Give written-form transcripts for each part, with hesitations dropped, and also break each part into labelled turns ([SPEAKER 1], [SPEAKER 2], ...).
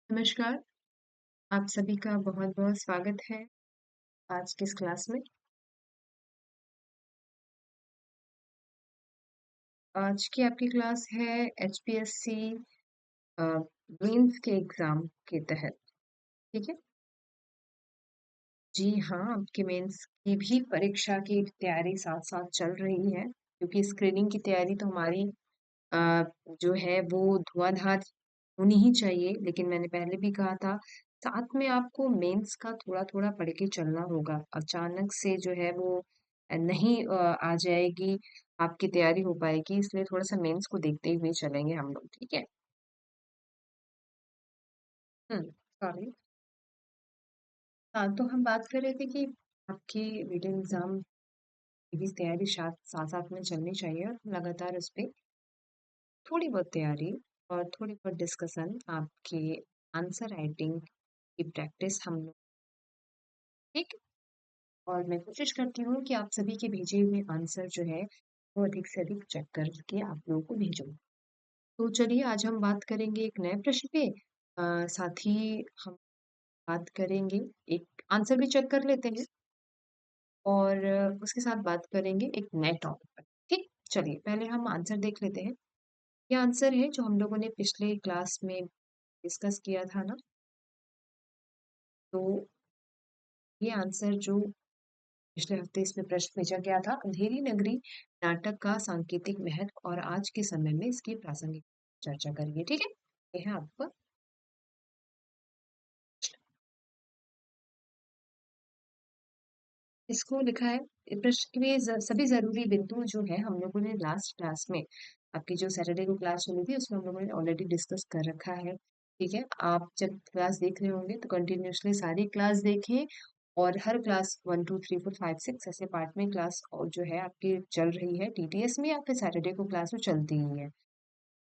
[SPEAKER 1] नमस्कार, आप सभी का बहुत-बहुत स्वागत है आज की इस क्लास में। आज की आपकी क्लास है एचपीएससी अ, मेंस के एग्ज़ाम के तहत, ठीक है? जी हाँ, आपकी मेंस की भी परीक्षा की तैयारी साथ-साथ चल रही है, क्योंकि स्क्रीनिंग की तैयारी तो हमारी अ, जो है वो धुआंधार होनी ही चाहिए, लेकिन मैंने पहले भी कहा था, साथ में आपको मेंस का थोड़ा-थोड़ा पढ़ के चलना होगा। अचानक से जो है वो नहीं आ जाएगी, आपकी तैयारी हो पाएगी, इसलिए थोड़ा-सा मेंस को देखते हुए चलेंगे हम लोग, ठीक है? हुँ, सॉरी। हाँ, तो हम बात कर रहे थे कि आपकी रीटन एग्ज़ाम की भी तैयारी साथ-साथ में चलनी चाहिए और लगातार उस पे थोड़ी बहुत तैयारी और थोड़ी बहुत डिस्कशन आपके आंसर राइटिंग की प्रैक्टिस हम लोग ठीक और मैं कोशिश करती हूँ कि आप सभी के भेजे हुए आंसर जो है वो अधिक से अधिक चेक करके आप लोगों को भेजूँ। तो चलिए आज हम बात करेंगे एक नए प्रश्न पे साथ ही हम बात करेंगे एक आंसर भी चेक कर लेते हैं और उसके साथ बात करेंगे एक नए टॉपिक पर। ठीक? चलिए पहले हम आंसर देख लेते हैं। ये आंसर है जो हम लोगों ने पिछले क्लास में डिस्कस किया था ना, तो ये आंसर जो पिछले हफ्ते इसमें प्रश्न भेजा गया था, अंधेरी नगरी नाटक का सांकेतिक महत्व और आज के समय में इसकी प्रासंगिक चर्चा करिए, ठीक है? ये है आपका इसको लिखा है प्रश्न के सभी जरूरी बिंदु जो है हम लोगों ने लास्ट क्लास में आपकी जो सैटरडे को क्लास चली थी उसमें हम लोगों ने ऑलरेडी डिस्कस कर रखा है ठीक है आप जब क्लास देख रहे होंगे तो कंटिन्यूअसली सारी क्लास देखें और हर क्लास 1 2 3 4 5 6 ऐसे पार्ट में क्लास और जो है आपकी चल रही है टीटीएस में या फिर सैटरडे को क्लास में चलती ही है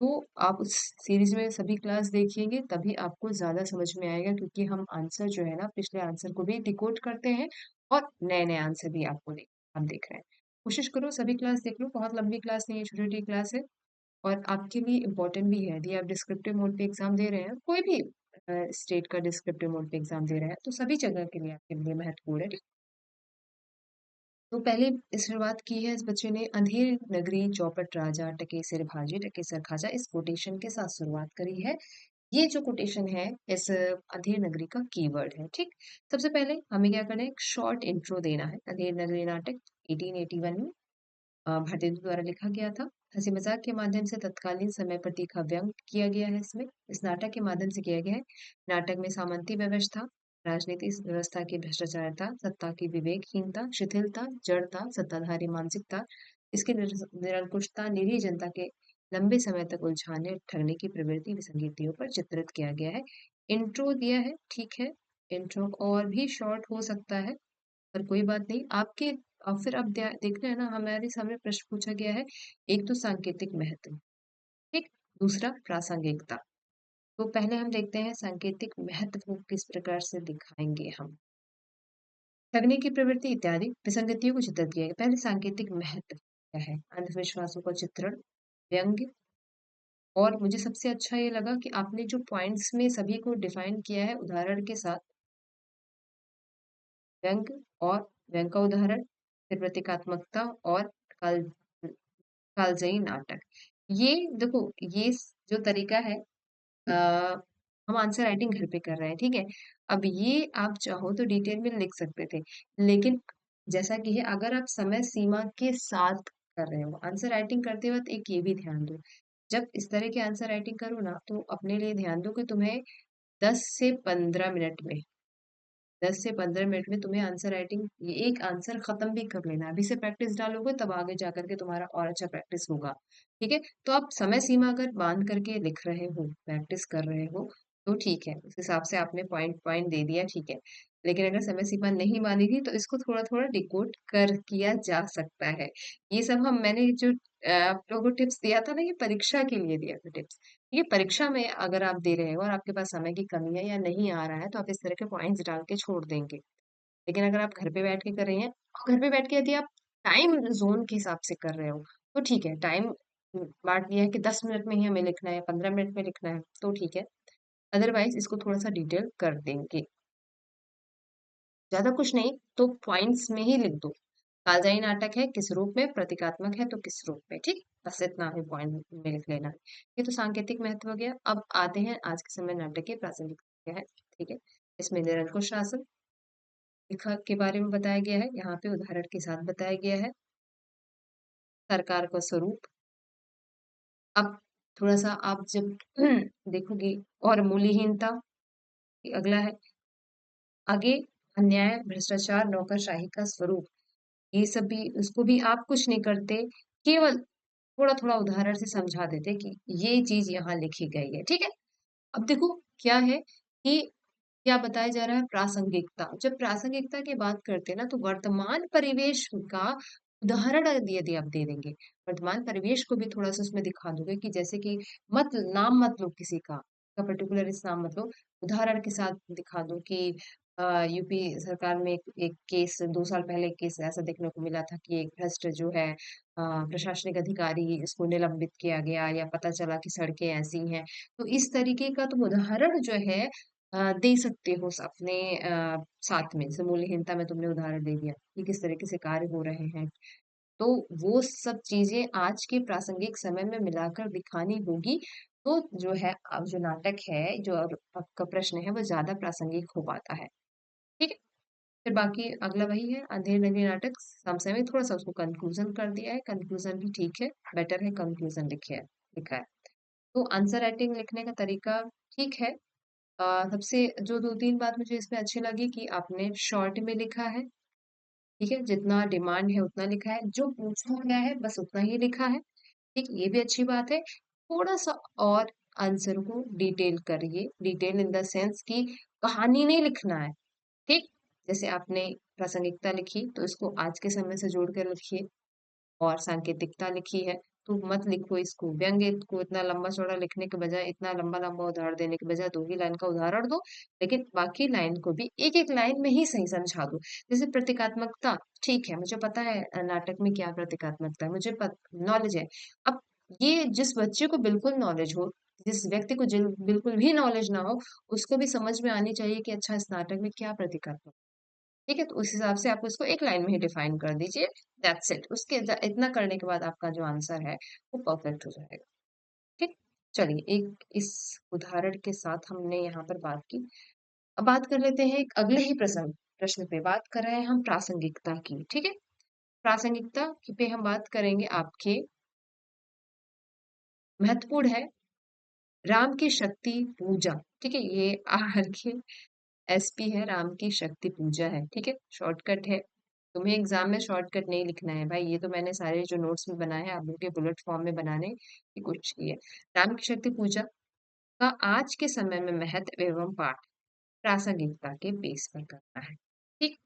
[SPEAKER 1] तो आप उस सीरीज में सभी क्लास देखिएंगे तभी आपको ज़्यादा समझ में आएगा क्योंकि हम आंसर जो है ना पिछले आंसर को भी डिकोड करते हैं और नए-नए आंसर भी आपको हम देख रहे हैं। कोशिश करो सभी क्लास देख लो, बहुत लंबी क्लास नहीं है, छोटी-छोटी क्लास है और आपके लिए इम्पोर्टेंट भी है। यदि आप डिस्क्रिप्टिव मोड पे एग्ज़ाम दे रहे हैं, कोई भी स्टेट का डिस्क्रिप्टिव मोड पे एग्ज़ाम दे रहे हैं, तो सभी जगह के लिए आपके लिए महत्वपूर्ण है। तो पहले इस शुरुआत की है इस बच्चे ने अंधेर नगरी चौपट राजा टके सिर भाजी टके सर खाजा इस कोटेशन के साथ शुरुआत करी है ये जो कोटेशन है इस अंधेर नगरी का कीवर्ड है ठीक सबसे पहले हमें क्या करना है एक शॉर्ट इंट्रो देना है अंधेर नगरी नाटक 1881 में भारतेंदु द्वारा लिखा गया था हंसी मजाक के माध्यम से तत्कालीन समय पर तीखा व्यंग किया गया है इसमें इस नाटक के माध्यम से किया गया है नाटक में सामंती व्यवस्था राजनीतिक व्यवस्था की भ्रष्टाचारता सत्ता की विवेकहीनता शिथिलता जड़ता सत्ताधारी मानसिकता इसकी निरंकुशता निरीह जनता के लंबे समय तक उलझाने और ठगने की प्रवृत्ति विसंगतियों पर चित्रित किया गया है इंट्रो दिया है ठीक है इंट्रो और भी शॉर्ट हो सकता है पर कोई बात नहीं आपके अब फिर अब देखना है ना हमारे सामने प्रश्न पूछा गया है एक तो सांकेतिक महत्व ठीक दूसरा प्रासंगिकता तो पहले हम देखते हैं सांकेतिक महत्व को किस प्रकार से दिखाएंगे हम ठगने की प्रवृत्ति इत्यादि विसंगतियों को चित्रित किया गया पहले सांकेतिक महत्व क्या है अंधविश्वासों का चित्रण व्यंग्य और मुझे सबसे अच्छा ये लगा कि आपने जो पॉइंट्स में सभी को डिफाइन किया है उदाहरण के साथ व्यंग्य और व्यंग का उदाहरण फिर प्रतीकात्मकता और काल कालजयी नाटक ये देखो ये जो तरीका है आ, हम आंसर राइटिंग घर पे कर रहे हैं ठीक है अब ये आप चाहो तो डिटेल में लिख सकते थे लेकिन जैसा कि है अगर आप समय सीमा के साथ कर रहे हो आंसर राइटिंग करते वक्त एक ये भी ध्यान दो जब इस तरह की आंसर राइटिंग करो ना तो अपने लिए ध्यान दो कि तुम्हें 10 से 15 मिनट में 10 से 15 मिनट में तुम्हें आंसर राइटिंग ये एक आंसर खत्म भी कर लेना है। अभी से प्रैक्टिस डालोगे तब आगे जा करके तुम्हारा और अच्छा प्रैक्टिस होगा ठीक है तो आप समय सीमा अगर बांध करके लिख रहे हो प्रैक्टिस कर रहे हो तो ठीक है उस हिसाब से आपने पॉइंट पॉइंट दे दिया ठीक है लेकिन अगर समय सीमा नहीं बांधी थी तो इसको थोड़ा थोड़ा डिकोड कर किया जा सकता है ये सब हम मैंने जो आप लोगों को टिप्स दिया था ना ये परीक्षा के लिए दिया था टिप्स ये परीक्षा में अगर आप दे रहे हो और आपके पास समय की कमी है या नहीं आ रहा है तो आप इस तरह के पॉइंट्स डाल के छोड़ देंगे लेकिन अगर आप घर पे बैठ के कर रही हैं और घर पे बैठ के यदि आप टाइम जोन के हिसाब से कर रहे हो तो ठीक है टाइम बांट दिया है कि 10 मिनट में ही हमें लिखना है 15 मिनट में लिखना है तो ठीक है अदरवाइज इसको थोड़ा सा डिटेल कर देंगे। ज्यादा कुछ नहीं तो पॉइंट्स में ही लिख दो, कालजयी नाटक है किस रूप में, प्रतीकात्मक है तो किस रूप में, ठीक। बस इतना ही पॉइंट में लिख लेना है। ये तो सांकेतिक महत्व हो गया। अब आते हैं आज के समय नाटक के प्रासंगिक क्या है, ठीक है। इसमें निरंकुश शासन लिखा के बारे में बताया गया है, यहाँ पे उदाहरण के साथ बताया गया है। सरकार का स्वरूप, अब थोड़ा सा आप जब देखोगे, और मूल्यहीनता, ये अगला है। आगे अन्याय, भ्रष्टाचार, नौकरशाही का स्वरूप, ये सब भी, उसको भी आप कुछ नहीं करते, केवल थोड़ा थोड़ा उदाहरण से समझा देते कि ये चीज यहाँ लिखी गई है, ठीक है। अब देखो क्या है कि क्या बताया जा रहा है, प्रासंगिकता। जब प्रासंगिकता की बात करते हैं ना, तो वर्तमान परिवेश का उदाहरण यदि आप दे देंगे, वर्तमान परिवेश को भी थोड़ा सा उसमें दिखा दोगे कि जैसे कि मत नाम मत लो किसी का पर्टिकुलर इस नाम मत लो, उदाहरण के साथ दिखा दो कि यूपी सरकार में एक केस 2 साल पहले एक केस ऐसा देखने को मिला था कि एक भ्रष्ट जो है प्रशासनिक अधिकारी, इसको निलंबित किया गया, या पता चला कि सड़कें ऐसी हैं। तो इस तरीके का तुम उदाहरण जो है दे सकते हो अपने साथ में। जैसे मूल्यहीनता में तुमने उदाहरण दे दिया कि किस तरीके से कार्य हो रहे हैं, तो वो सब चीजें आज के प्रासंगिक समय में मिलाकर दिखानी होगी। तो जो है अब जो नाटक है, जो आपका प्रश्न है, वो ज्यादा प्रासंगिक हो पाता है, ठीक है। फिर बाकी अगला वही है, अंधेर नगरी नाटक समसामयिक, थोड़ा सा उसको कंक्लूजन कर दिया है, कंक्लूजन भी ठीक है, बेटर है कंक्लूजन लिखे है, लिखा है। तो आंसर राइटिंग लिखने का तरीका ठीक है। सबसे जो 2-3 बात मुझे इसमें अच्छी लगी कि आपने शॉर्ट में लिखा है, ठीक है, जितना डिमांड है उतना लिखा है, जो पूछा गया है बस उतना ही लिखा है, ठीक, ये भी अच्छी बात है। थोड़ा सा और आंसर को डिटेल करिए, डिटेल इन द सेंस कि कहानी नहीं लिखना है, ठीक। जैसे आपने प्रासंगिकता लिखी तो इसको आज के समय से जोड़ कर लिखिए, और सांकेतिकता लिखी है तो मत लिखो इसको, व्यंग्य को इतना लंबा चौड़ा लिखने के बजाय, इतना लंबा लंबा उदाहरण देने के बजाय 2 ही लाइन का उदाहरण दो, लेकिन बाकी लाइन को भी एक एक लाइन में ही सही समझा दो। जैसे प्रतीकात्मकता, ठीक है, मुझे पता है नाटक में क्या प्रतीकात्मकता है, मुझे नॉलेज है। अब ये जिस बच्चे को बिल्कुल नॉलेज हो, जिस व्यक्ति को बिल्कुल भी नॉलेज ना हो, उसको भी समझ में आनी चाहिए कि अच्छा इस नाटक में क्या प्रतीकात्मक, ठीक है। तो उस हिसाब से आप उसको एक लाइन में ही डिफाइन कर दीजिए, दैट्स इट। उसके इतना करने के बाद आपका जो आंसर है वो परफेक्ट हो जाएगा, ठीक। चलिए, एक इस उदाहरण के साथ हमने यहाँ पर बात की। अब बात कर लेते हैं एक अगले ही प्रश्न पे, बात कर रहे हैं हम प्रासंगिकता की, ठीक है। प्रासंगिकता पे हम बात करेंगे आपके, महत्वपूर्ण है राम की शक्ति पूजा, ठीक है। ये आर के एसपी है, राम की शक्ति पूजा है, ठीक है, शॉर्टकट है। तुम्हें एग्जाम में शॉर्टकट नहीं लिखना है भाई, ये तो मैंने सारे जो नोट्स में बनाए हैं आप लोग के बुलेट फॉर्म में बनाने की कोशिश की है। राम की शक्ति पूजा का आज के समय में महत्व एवं पाठ प्रासंगिकता के बेस पर करना है, ठीक।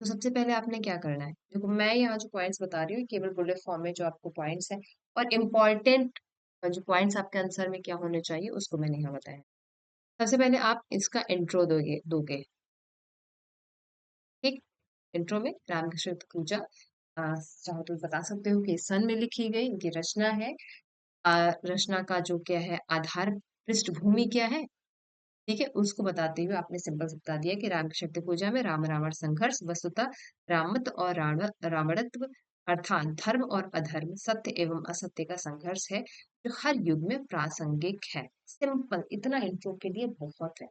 [SPEAKER 1] तो सबसे पहले आपने क्या करना है, देखो मैं यहाँ जो पॉइंट्स बता रही हूँ केवल बुलेट फॉर्म में जो आपको पॉइंट्स है, और इम्पोर्टेंट जो पॉइंट्स आपके आंसर में क्या होने चाहिए उसको मैंने यहाँ बताया। सबसे पहले आप इसका इंट्रो दोगे दोगे ठीक। इंट्रो में रामकृष्ण पूजा चाहो तो बता सकते हो कि सन में लिखी गई इनकी रचना है। रचना का जो क्या है आधार, पृष्ठभूमि क्या है, ठीक है, उसको बताते हुए आपने सिंपल से बता दिया कि राम की शक्ति पूजा में राम रावण संघर्ष वस्तुतः रामत और रावणत्व, अर्थात धर्म और अधर्म, सत्य एवं असत्य का संघर्ष है, जो हर युग में प्रासंगिक है। सिंपल, इतना इंट्रो के लिए बहुत है।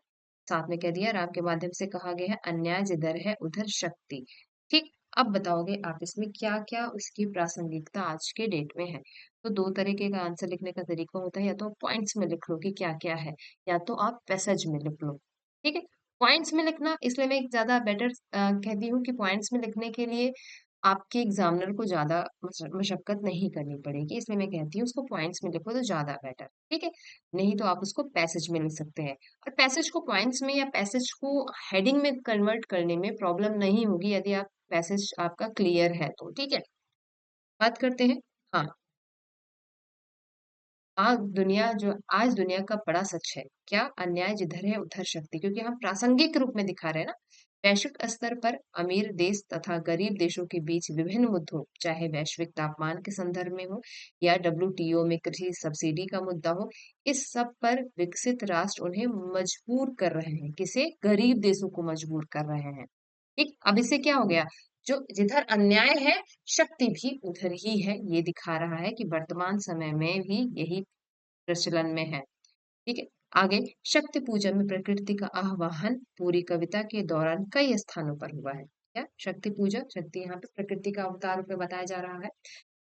[SPEAKER 1] साथ में कह दिया राम के माध्यम से कहा गया है अन्याय जिधर है उधर शक्ति, ठीक। अब बताओगे आप इसमें क्या क्या उसकी प्रासंगिकता आज के डेट में है। तो 2 तरीके का आंसर लिखने का तरीका होता है, या तो पॉइंट्स में लिख लो कि क्या क्या है, या तो आप पैसेज में लिख लो, ठीक है। पॉइंट्स में लिखना इसलिए मैं ज्यादा बेटर कहती हूँ कि पॉइंट्स में लिखने के लिए आपके एग्जामिनर को ज्यादा मशक्कत नहीं करनी पड़ेगी, इसलिए मैं कहती हूँ उसको पॉइंट्स में लिखो तो ज्यादा बेटर, ठीक है। नहीं तो आप उसको पैसेज में लिख सकते हैं, और पैसेज को पॉइंट्स में या पैसेज को हेडिंग में कन्वर्ट करने में प्रॉब्लम नहीं होगी यदि आप पैसेज आपका क्लियर है तो, ठीक है। बात करते हैं, हाँ, आज दुनिया का बड़ा सच है क्या, अन्याय जिधर है उधर शक्ति, क्योंकि हम प्रासंगिक रूप में दिखा रहे हैं ना, वैश्विक स्तर पर अमीर देश तथा गरीब देशों के बीच विभिन्न मुद्दों, चाहे वैश्विक तापमान के संदर्भ में हो या डब्ल्यूटीओ में कृषि सब्सिडी का मुद्दा हो, इस सब पर विकसित राष्ट्र उन्हें मजबूर कर रहे हैं। किसे? गरीब देशों को मजबूर कर रहे हैं। ठीक, अब इससे क्या हो गया? जो जिधर अन्याय है, शक्ति भी उधर ही है। ये दिखा रहा है कि वर्तमान समय में भी यही प्रचलन में है। ठीक है। आगे, शक्ति पूजा में प्रकृति का आह्वान पूरी कविता के दौरान कई स्थानों पर हुआ है। क्या? शक्ति पूजा, शक्ति यहाँ पे प्रकृति का अवतार रूप में बताया जा रहा है।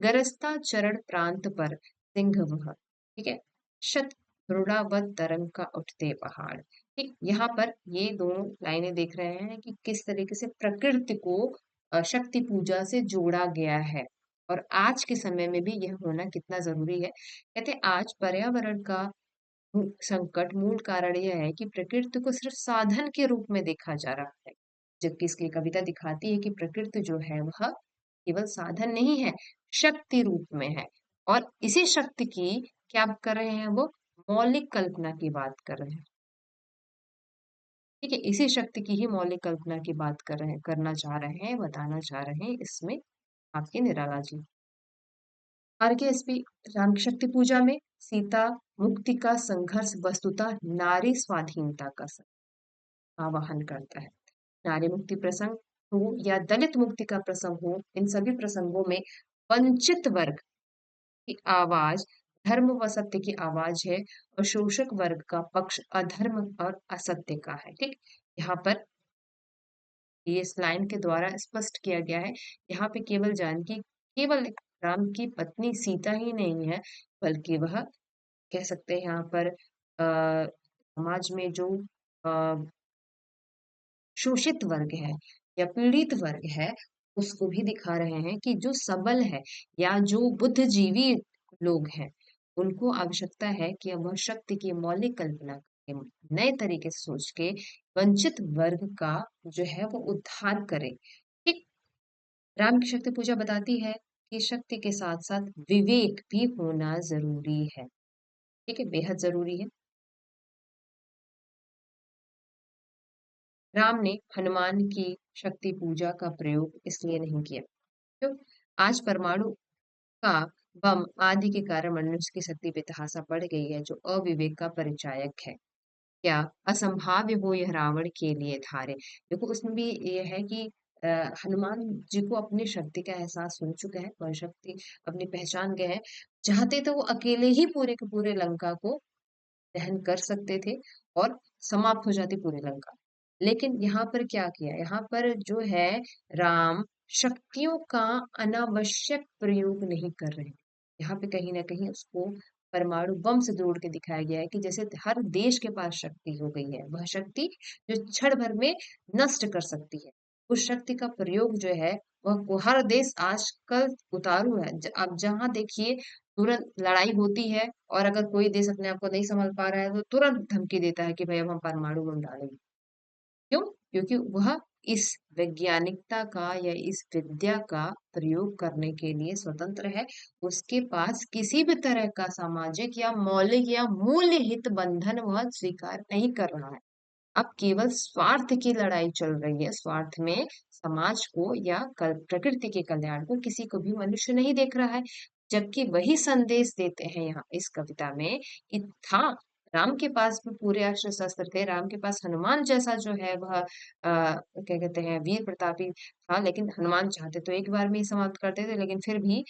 [SPEAKER 1] गरजता चरण प्रांत पर सिंह वह, ठीक है। शत रुड़ावत तरंग का उठते पहाड़। ठीक, यहाँ पर ये दोनों लाइनें देख रहे हैं कि किस तरीके से प्रकृति को शक्ति पूजा से जोड़ा गया है, और आज के समय में भी यह होना कितना जरूरी है। कहते हैं आज पर्यावरण का संकट मूल कारण यह है कि प्रकृति को सिर्फ साधन के रूप में देखा जा रहा है, जबकि इसकी कविता दिखाती है कि प्रकृति जो है वह केवल साधन नहीं है, शक्ति रूप में है। और इसी शक्ति की क्या कर रहे हैं वो? मौलिक कल्पना की बात कर रहे हैं। ठीक है, इसी शक्ति की ही मौलिक कल्पना की बात कर रहे हैं, करना चाह रहे हैं, बताना चाह रहे हैं इसमें आपके निराला जी। आरकेएसपी राम शक्ति पूजा में सीता मुक्ति का संघर्ष वस्तुतः नारी स्वाधीनता का आवाहन करता है। नारी मुक्ति प्रसंग हो या दलित मुक्ति का प्रसंग हो, इन सभी प्रसंगों में वंचित वर्ग की आवाज धर्म व सत्य की आवाज है, और शोषक वर्ग का पक्ष अधर्म और असत्य का है। ठीक, यहाँ पर ये इस लाइन के द्वारा स्पष्ट किया गया है। यहाँ पे केवल जानकी, केवल राम की पत्नी सीता ही नहीं है, बल्कि वह कह सकते हैं यहाँ पर समाज में जो शोषित वर्ग है या पीड़ित वर्ग है, उसको भी दिखा रहे हैं कि जो सबल है या जो बुद्धिजीवी लोग हैं, उनको आवश्यकता है कि वह शक्ति की मौलिक कल्पना के नए तरीके से सोच के वंचित वर्ग का जो है वो उद्धार करे। ठीक, राम की शक्ति पूजा बताती है कि शक्ति के साथ साथ विवेक भी होना जरूरी है। ठीक है, बेहद जरूरी है। राम ने हनुमान की शक्ति पूजा का प्रयोग इसलिए नहीं किया क्यों? आज परमाणु का बम आदि के कारण मनुष्य की शक्ति बेतहाशा बढ़ गई है, जो अविवेक का परिचायक है। क्या असंभाव्य हो यह रावण के लिए धारे। देखो उसमें भी ये है कि अ, हनुमान जी को अपनी शक्ति का एहसास हो चुका है, वह शक्ति अपनी पहचान गए हैं। चाहते तो वो अकेले ही पूरे के पूरे लंका को दहन कर सकते थे और समाप्त हो जाती पूरी लंका। लेकिन यहाँ पर क्या किया? यहाँ पर जो है राम शक्तियों का अनावश्यक प्रयोग नहीं कर रहे हैं। यहाँ पे कहीं ना कहीं उसको परमाणु बम से जोड़ के दिखाया गया है कि जैसे हर देश के पास शक्ति हो गई है, वह शक्ति जो क्षण भर में नष्ट कर सकती है, उस शक्ति का प्रयोग जो है वह हर देश आजकल उतारू है। अब जहां देखिए तुरंत लड़ाई होती है, और अगर कोई देश अपने आप को नहीं संभाल पा रहा है तो तुरंत धमकी देता है कि भाई अब हम परमाणु बम डालेंगे। क्यों? क्योंकि वह इस वैज्ञानिकता का या इस विद्या का प्रयोग करने के लिए स्वतंत्र है। उसके पास किसी भी तरह का सामाजिक या मौलिक या मूल्य हित बंधन वह स्वीकार नहीं कर रहा है। अब केवल स्वार्थ की लड़ाई चल रही है। स्वार्थ में समाज को या प्रकृति के कल्याण को किसी को भी मनुष्य नहीं देख रहा है। जबकि वही संदेश देते हैं यहाँ इस कविता में कि था, राम के पास भी पूरे अस्त्र शस्त्र थे, राम के पास हनुमान जैसा जो है वह क्या कहते हैं वीर प्रतापी था, लेकिन हनुमान चाहते तो एक बार में ही समाप्त करते थे, लेकिन फिर भी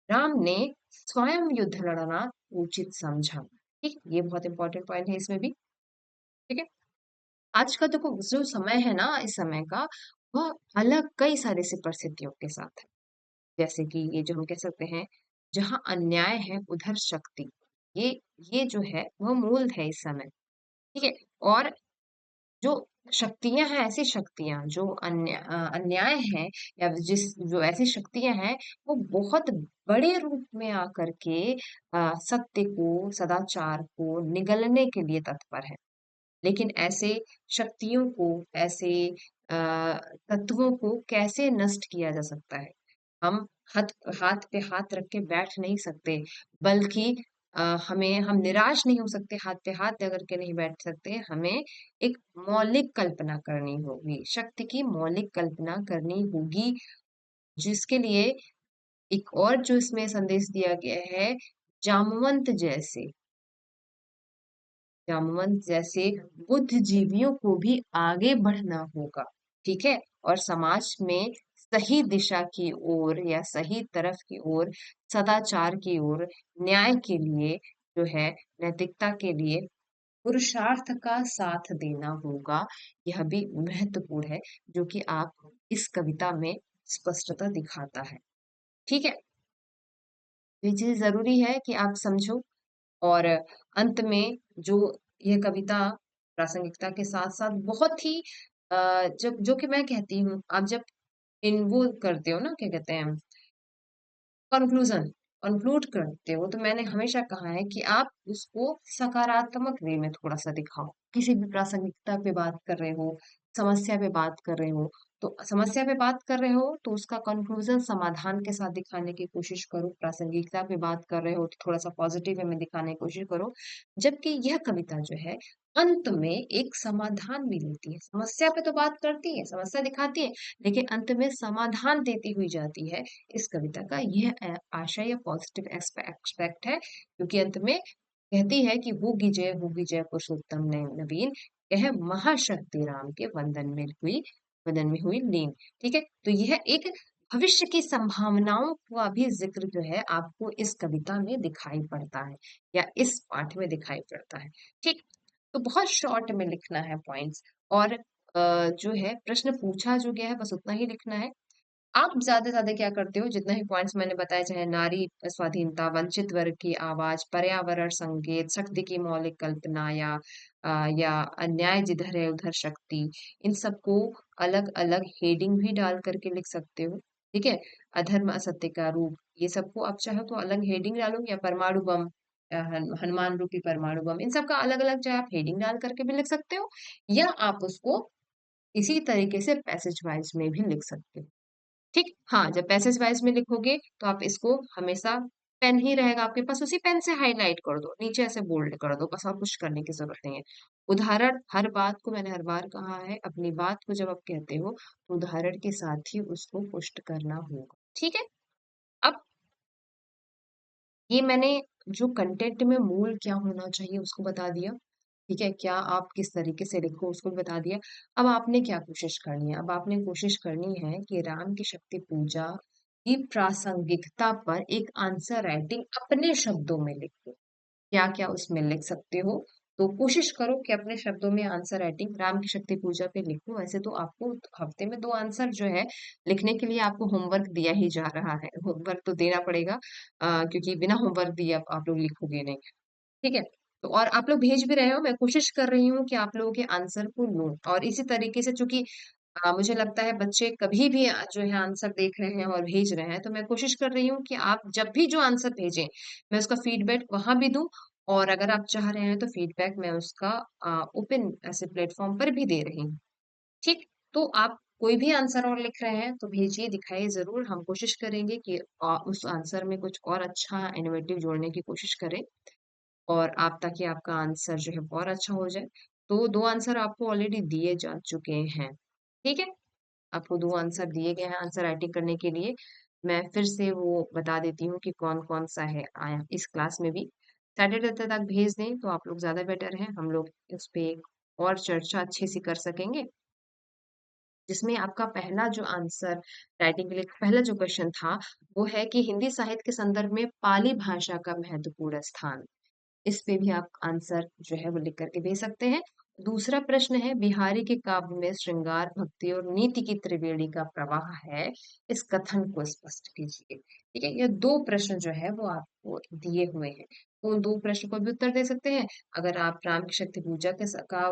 [SPEAKER 1] राम ने स्वयं युद्ध लड़ना उचित समझा। ठीक, ये बहुत इंपॉर्टेंट पॉइंट है इसमें भी। ठीक है, आज का देखो जो समय है ना, इस समय का वह अलग कई सारी सी परिस्थितियों के साथ है। जैसे कि ये जो हम कह सकते हैं, जहां अन्याय है उधर शक्ति, ये ये जो है वह मूल है इस समय। ठीक है, और जो शक्तियां हैं, ऐसी शक्तियां जो अन्याय है, या जिस जो ऐसी शक्तियां हैं वो बहुत बड़े रूप में आकर के सत्य को, सदाचार को निगलने के लिए तत्पर है। लेकिन ऐसे शक्तियों को, ऐसे तत्वों को कैसे नष्ट किया जा सकता है? हम हाथ हाथ पे हाथ रख के बैठ नहीं सकते, बल्कि हम निराश नहीं हो सकते, हाथ पे हाथ दे करके नहीं बैठ सकते, हमें एक मौलिक कल्पना करनी होगी, शक्ति की मौलिक कल्पना करनी होगी, जिसके लिए एक और जो इसमें संदेश दिया गया है, जामवंत जैसे जामवंत जैसे बुद्धिजीवियों को भी आगे बढ़ना होगा, ठीक है। और समाज में सही दिशा की ओर या सही तरफ की ओर, सदाचार की ओर, न्याय के लिए जो है, नैतिकता के लिए पुरुषार्थ का साथ देना होगा। यह भी महत्वपूर्ण है, जो कि आप इस कविता में स्पष्टता दिखाता है, ठीक है। ये चीज जरूरी है कि आप समझो। और अंत में जो ये कविता प्रासंगिकता के साथ साथ बहुत ही जब जो कि मैं कहती हूँ, आप जब इन वो करते हो ना, क्या कहते हैं, कंक्लूजन कंक्लूड करते हो, तो मैंने हमेशा कहा है कि आप उसको सकारात्मक वे में थोड़ा सा दिखाओ। किसी भी प्रासंगिकता पे बात कर रहे हो, समस्या पे बात कर रहे हो, तो समस्या पे बात कर रहे हो तो उसका कंक्लूजन समाधान के साथ दिखाने की कोशिश करो। प्रासंगिकता पे बात कर रहे हो तो थोड़ा सा पॉजिटिव वे में दिखाने की कोशिश करो। जबकि यह कविता जो है, अंत में एक समाधान भी देती है। समस्या पे तो बात करती है, समस्या दिखाती है, लेकिन अंत में समाधान देती हुई जाती है। इस कविता का यह आशय या पॉजिटिव एक्सपेक्ट है, क्योंकि अंत में कहती है कि होगी जय पुरुषोत्तम नवीन, यह महाशक्ति राम के वंदन में हुई लीन। ठीक है, तो यह एक भविष्य की संभावनाओं का भी जिक्र जो है आपको इस कविता में दिखाई पड़ता है, या इस पाठ में दिखाई पड़ता है। ठीक, तो बहुत शॉर्ट में लिखना है पॉइंट्स। और जो है प्रश्न पूछा जो गया है बस उतना ही लिखना है। आप ज्यादा से ज्यादा क्या करते हो, जितना ही पॉइंट्स मैंने बताए, चाहे नारी स्वाधीनता, वंचित वर्ग की आवाज, पर्यावरण संकेत, शक्ति की मौलिक कल्पना, या अन्याय जिधर है उधर शक्ति, इन सबको अलग अलग हेडिंग भी डाल करके लिख सकते हो। ठीक है, अधर्म असत्य का रूप, ये सबको आप चाहो तो अलग हेडिंग डालो, या परमाणु बम, हनुमान रूपी परमाणु बम, इन सब का अलग अलग चाहे आप हेडिंग डाल करके भी लिख सकते हो, या आप उसको इसी तरीके से पैसेज वाइज में भी लिख सकते हो। ठीक, हाँ, जब पैसेज वाइज में लिखोगे तो आप इसको हमेशा, पेन ही रहेगा आपके पास, उसी पेन से हाईलाइट कर दो, नीचे ऐसे बोल्ड कर दो, बस और कुछ करने की जरूरत नहीं है। उदाहरण, हर बात को मैंने हर बार कहा है, अपनी बात को जब आप कहते हो तो उदाहरण के साथ ही उसको पुष्ट करना होगा। ठीक है, अब ये मैंने जो कंटेंट में मूल क्या होना चाहिए उसको बता दिया। ठीक है, क्या आप किस तरीके से लिखो उसको भी बता दिया। अब आपने क्या कोशिश करनी है, अब आपने कोशिश करनी है कि राम की शक्ति पूजा की प्रासंगिकता पर एक आंसर राइटिंग अपने शब्दों में लिखो। क्या क्या उसमें लिख सकते हो, तो कोशिश करो कि अपने शब्दों में आंसर राइटिंग राम की शक्ति पूजा पे लिखो। वैसे तो आपको हफ्ते में 2 आंसर जो है लिखने के लिए आपको होमवर्क दिया ही जा रहा है, होमवर्क तो देना पड़ेगा, क्योंकि बिना होमवर्क दिए आप लोग लिखोगे नहीं। ठीक है, तो और आप लोग भेज भी रहे हो, मैं कोशिश कर रही हूँ कि आप लोगों के आंसर को लूं। और इसी तरीके से, चूंकि मुझे लगता है बच्चे कभी भी जो है आंसर देख रहे हैं और भेज रहे हैं, तो मैं कोशिश कर रही हूँ कि आप जब भी जो आंसर भेजें, मैं उसका फीडबैक वहां भी दूं। और अगर आप चाह रहे हैं तो फीडबैक मैं उसका ओपन ऐसे प्लेटफॉर्म पर भी दे रही हूँ। ठीक, तो आप कोई भी आंसर और लिख रहे हैं तो भेजिए, दिखाइए जरूर। हम कोशिश करेंगे कि उस आंसर में कुछ और अच्छा इनोवेटिव जोड़ने की कोशिश करें, और आप, ताकि आपका आंसर जो है और अच्छा हो जाए। तो 2 आंसर आपको ऑलरेडी दिए जा चुके हैं। ठीक है, आपको 2 आंसर दिए गए हैं आंसर राइटिंग करने के लिए। मैं फिर से वो बता देती हूँ कि कौन कौन सा है आया इस क्लास में भी। सैटरडे तक भेज दें तो आप लोग ज्यादा बेटर है, हम लोग इस पे एक और चर्चा अच्छे से कर सकेंगे। जिसमें आपका पहला जो आंसर राइटिंग के लिए पहला जो क्वेश्चन था, वो है कि हिंदी साहित्य के संदर्भ में पाली भाषा का महत्वपूर्ण स्थान। इस पे भी आप आंसर जो है वो लिख करके भेज सकते हैं। दूसरा प्रश्न है, बिहारी के काव्य में श्रृंगार, भक्ति और नीति की त्रिवेणी का प्रवाह है, इस कथन को स्पष्ट कीजिए। ठीक है, ये 2 प्रश्न जो है वो आपको दिए हुए हैं, तो उन 2 प्रश्न को भी उत्तर दे सकते हैं। अगर आप राम की शक्ति पूजा का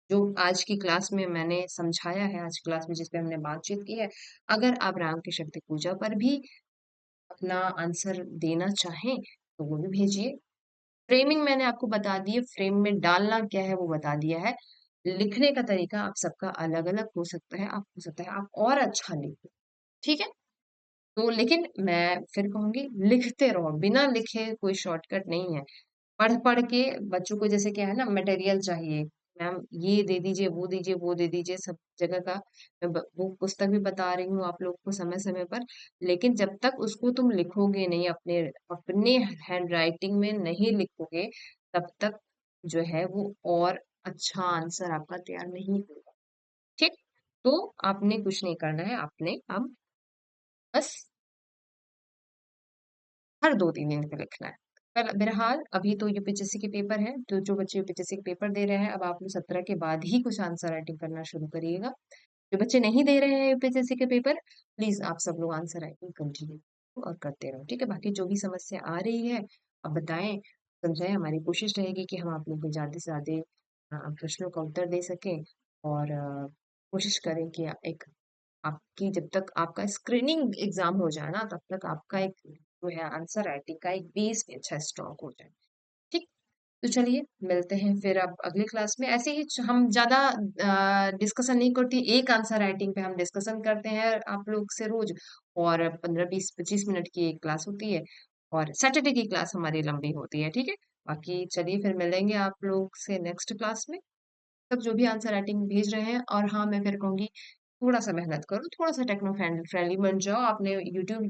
[SPEAKER 1] जो आज की क्लास में मैंने समझाया है, आज क्लास में जिस पे हमने बातचीत की है, अगर आप राम की शक्ति पूजा पर भी अपना आंसर देना चाहें तो वो भी भेजिए। फ्रेमिंग मैंने आपको बता दी है, फ्रेम में डालना क्या है वो बता दिया है। लिखने का तरीका आप सबका अलग अलग हो सकता है, आप हो सकता है आप और अच्छा लिखो। ठीक है, तो लेकिन मैं फिर कहूँगी लिखते रहो, बिना लिखे कोई शॉर्टकट नहीं है। पढ़-पढ़ के बच्चों को जैसे क्या है ना मटेरियल चाहिए, मैम ये दे दीजिए, वो दीजिए, वो दे दीजिए, सब जगह का मैं ब वो पुस्तक भी बता रही हूँ आप लोगों को समय-समय पर। लेकिन जब तक उसको तुम लिखोगे नहीं अपने अपने हैंडराइटिंग में नहीं लिखोगे, तब तक जो है वो और अच्छा आंसर आपका तैयार नहीं होगा, ठीक? तो आपने कुछ नहीं करना है, आपने अब बस हर 2-3 दिन पे लिखना है। पर बहरहाल अभी तो यूपीएससी के पेपर हैं, तो जो बच्चे यूपीएससी के पेपर दे रहे हैं, अब आप लोग 17 के बाद ही कुछ आंसर राइटिंग करना शुरू करिएगा। जो बच्चे नहीं दे रहे हैं यूपीएससी के पेपर, प्लीज़ आप सब लोग आंसर राइटिंग कंटिन्यू और करते रहो, ठीक है? बाकी जो भी समस्या आ रही है, आप बताएँ, समझाएँ, हमारी कोशिश रहेगी कि हम आप लोगों को ज़्यादा से ज़्यादा प्रश्नों का उत्तर दे सकें और कोशिश करें कि एक आपकी जब तक आपका स्क्रीनिंग एग्जाम हो जाए ना तब तक आपका एक जो है आंसर राइटिंग का एक बेस भी अच्छा स्ट्रॉन्ग हो जाए ठीक तो चलिए मिलते हैं फिर अब अगले क्लास में ऐसे ही हम ज्यादा डिस्कशन नहीं करती एक आंसर राइटिंग पे हम डिस्कशन करते हैं आप लोग से रोज और 15-20-25 मिनट की एक क्लास होती है और सैटरडे की क्लास हमारी लंबी होती है ठीक है बाकी चलिए फिर मिलेंगे आप लोग से नेक्स्ट क्लास में तक जो भी आंसर राइटिंग भेज रहे हैं और हाँ मैं फिर कहूंगी थोड़ा-सा मेहनत करो, थोड़ा-सा टेक्नो फ्रेंडली बन जाओ। आपने यूट्यूब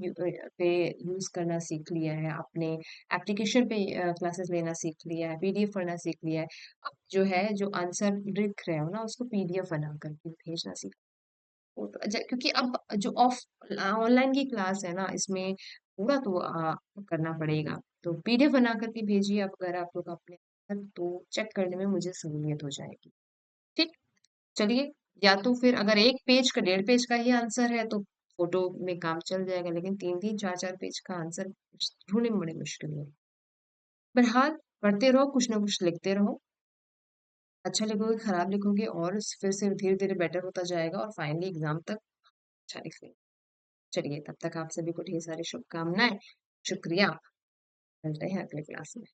[SPEAKER 1] पे यूज़ करना सीख लिया है, आपने एप्लीकेशन पे क्लासेस लेना सीख लिया है, पीडीएफ पढ़ना सीख लिया है। अब जो है, जो आंसर लिख रहे हो ना, उसको पीडीएफ बना कर के भेजना सीखो। तो क्योंकि अब जो ऑनलाइन की क्लास है ना, इसमें पूरा तो करना पड़ेगा। तो पीडीएफ बना कर के भेजिए अब अगर आप लोग अपने तो चेक करने में मुझे सहूलियत हो जाएगी। ठीक? चलिए या तो फिर अगर 1 पेज का 1.5 पेज का ही आंसर है तो फोटो में काम चल जाएगा लेकिन 3-3 4-4 पेज का आंसर ढूंढने में बड़ी मुश्किल है बहरहाल पढ़ते रहो कुछ ना कुछ लिखते रहो अच्छा लिखोगे खराब लिखोगे और फिर से धीरे धीरे बेटर होता जाएगा और फाइनली एग्जाम तक अच्छा लिख लेंगे चलिए तब तक आप सभी को ढेर सारी शुभकामनाएं शुक्रिया मिलते हैं अगले क्लास में